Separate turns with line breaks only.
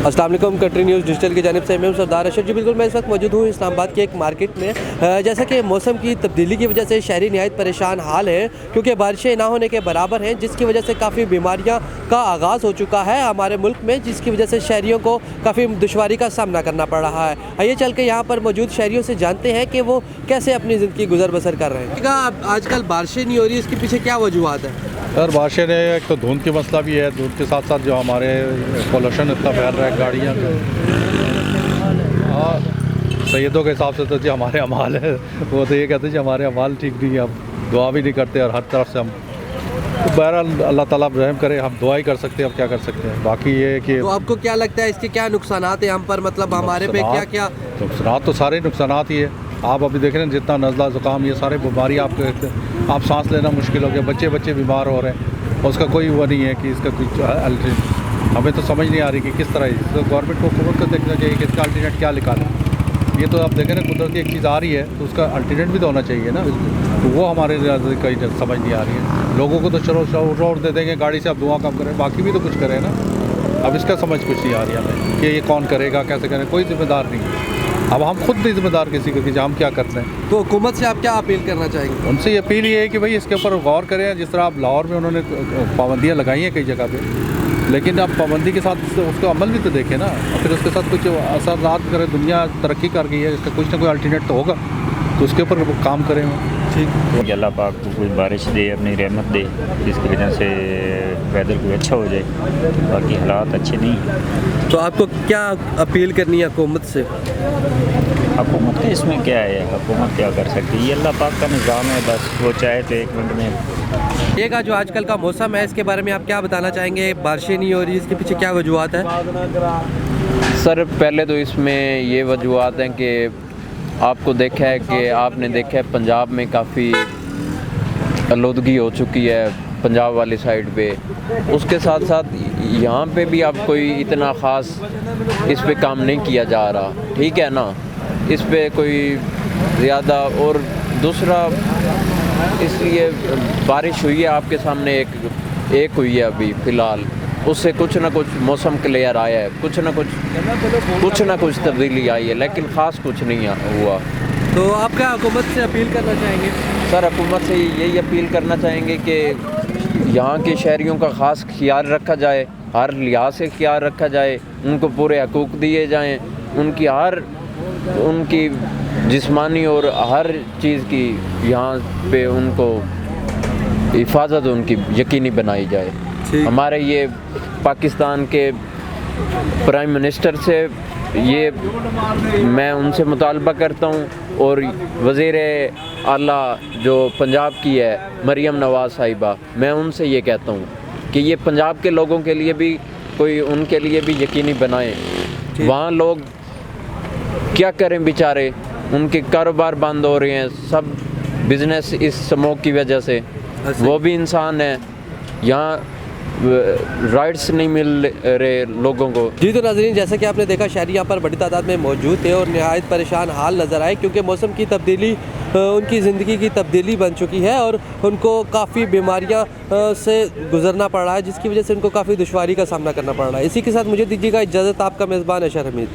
अस्सलाम वालेकुम। Country news digital की जानिब से मैं हूं सरदार अशर जी। बिल्कुल मैं इस वक्त मौजूद हूं इस्लामाबाद के एक मार्केट में। जैसा कि मौसम की तब्दीली की वजह से शहरी निहायत परेशान हाल है, क्योंकि बारिशें ना होने के बराबर हैं, जिसकी वजह से काफ़ी बीमारियां का आगाज़ हो चुका है हमारे मुल्क में, जिसकी वजह से शहरियों को काफ़ी दुश्वारी का सामना करना पड़ रहा है। आइए चल के यहाँ पर मौजूद शहरियों से जानते हैं कि वो कैसे अपनी ज़िंदगी गुजर बसर कर रहे हैं। आजकल बारिशें नहीं हो रही, इसके पीछे क्या वजूहत है?
सर बारिशें ने एक तो धुंध की मसला भी है, धुंध के साथ साथ जो हमारे पोल्यूशन इतना फैल रहा है गाड़ियाँ का, और सैयदों के हिसाब से तो जी हमारे अमाल है, वो तो ये कहते हैं जी हमारे अमाल ठीक नहीं है, हम दुआ भी नहीं करते और हर तरफ से हम तो बहरहाल अल्लाह ताला रहम करे, हम दुआ ही कर सकते हैं, अब क्या कर सकते हैं। बाकी ये है कि
तो आपको क्या लगता है इसके क्या नुकसानात हैं हम पर, मतलब हमारे पे क्या क्या
नुकसानात तो सारे नुकसानात ही है। आप अभी देख रहे हैं जितना नज़ला ज़ुकाम ये सारे बीमारी आप सांस लेना मुश्किल हो गया, बच्चे बीमार हो रहे हैं, और उसका कोई वो नहीं है कि इसका कुछ अल्टरनेट हमें तो समझ नहीं आ रही कि किस तरह तो गवर्नमेंट को हुकूमत को देखना चाहिए कि इसका अल्टरनेट क्या निकालें। ये तो आप देखें ना कुदरत की एक चीज़ आ रही है तो उसका अल्टरनेट भी तो होना चाहिए ना, तो वो हमारे कहीं समझ नहीं आ रही है। लोगों को तो चलो शोर दे देंगे गाड़ी से, आप धुआं कम करें, बाकी भी तो कुछ करें ना। अब इसका समझ कुछ नहीं आ रही हमें कि ये कौन करेगा, कैसे करें, कोई जिम्मेदार नहीं है। अब हम खुद नहीं जिम्मेदार किसी को कि हम क्या करते हैं।
तो हुकूमत से आप क्या अपील करना चाहेंगे?
उनसे ये अपील ये है कि भाई इसके ऊपर गौर करें। जिस तरह आप लाहौर में उन्होंने पाबंदियाँ लगाई हैं कई जगह पे, लेकिन आप पाबंदी के साथ उसका अमल भी तो देखें ना, और फिर उसके साथ कुछ असरात करें। दुनिया तरक्की कर गई है, इसका कुछ ना कोई अल्टरनेट तो होगा, तो उसके ऊपर काम करें वो।
ठीक, अल्लाह पाक को कोई बारिश दे, अपनी रहमत दे, जिसकी वजह से वेदर कोई अच्छा हो जाए। बाकी हालात अच्छे नहीं हैं।
तो आपको क्या अपील करनी है हुकूमत से?
हुकूमत का इसमें क्या है, हुकूमत क्या कर सकती है, ये अल्लाह पाक का निज़ाम है, बस वो चाहे तो एक मिनट में।
ये का जो आजकल का मौसम है इसके बारे में आप क्या बताना चाहेंगे? बारिशें नहीं हो रही, इसके पीछे क्या वजूहत है?
सर पहले तो इसमें ये वजूहत हैं कि आपको देखा है कि आपने देखा है पंजाब में काफ़ी आलूदगी हो चुकी है, पंजाब वाली साइड पे। उसके साथ साथ यहाँ पे भी अब कोई इतना ख़ास इस पे काम नहीं किया जा रहा, ठीक है ना, इस पे कोई ज़्यादा। और दूसरा इसलिए बारिश हुई है आपके सामने एक हुई है अभी फ़िलहाल, उससे कुछ ना कुछ मौसम क्लियर आया है, कुछ ना कुछ तब्दीली आई है, लेकिन ख़ास कुछ नहीं हुआ।
तो आप क्या हुकूमत से अपील करना चाहेंगे?
सर हुकूमत से यही अपील करना चाहेंगे कि यहाँ के शहरियों का ख़ास ख्याल रखा जाए, हर लिहाज से ख्याल रखा जाए, उनको पूरे हकूक़ दिए जाएँ, उनकी जिस्मानी और हर चीज़ की यहाँ पे उनको हिफाजत उनकी यकीनी बनाई जाए। हमारे ये पाकिस्तान के प्राइम मिनिस्टर से ये मैं उनसे मुतालबा करता हूँ, और वज़ीर आला जो पंजाब की है मरियम नवाज़ साहिबा, मैं उनसे ये कहता हूँ कि ये पंजाब के लोगों के लिए भी कोई उनके लिए भी यकीनी बनाएं। वहाँ लोग क्या करें बेचारे, उनके कारोबार बंद हो रहे हैं, सब बिज़नेस इस स्मोक की वजह से। वो भी इंसान है, यहाँ राइट्स नहीं मिल रहे लोगों को।
जी तो नाज़रीन, जैसा कि आपने देखा शहरी यहाँ पर बड़ी तादाद में मौजूद थे और निहायत परेशान हाल नज़र आए, क्योंकि मौसम की तब्दीली उनकी ज़िंदगी की तब्दीली बन चुकी है और उनको काफ़ी बीमारियाँ से गुजरना पड़ रहा है, जिसकी वजह से उनको काफ़ी दुश्वारी का सामना करना पड़ रहा है। इसी के साथ मुझे दीजिएगा इजाज़त, आपका मेज़बान अशर हमीद।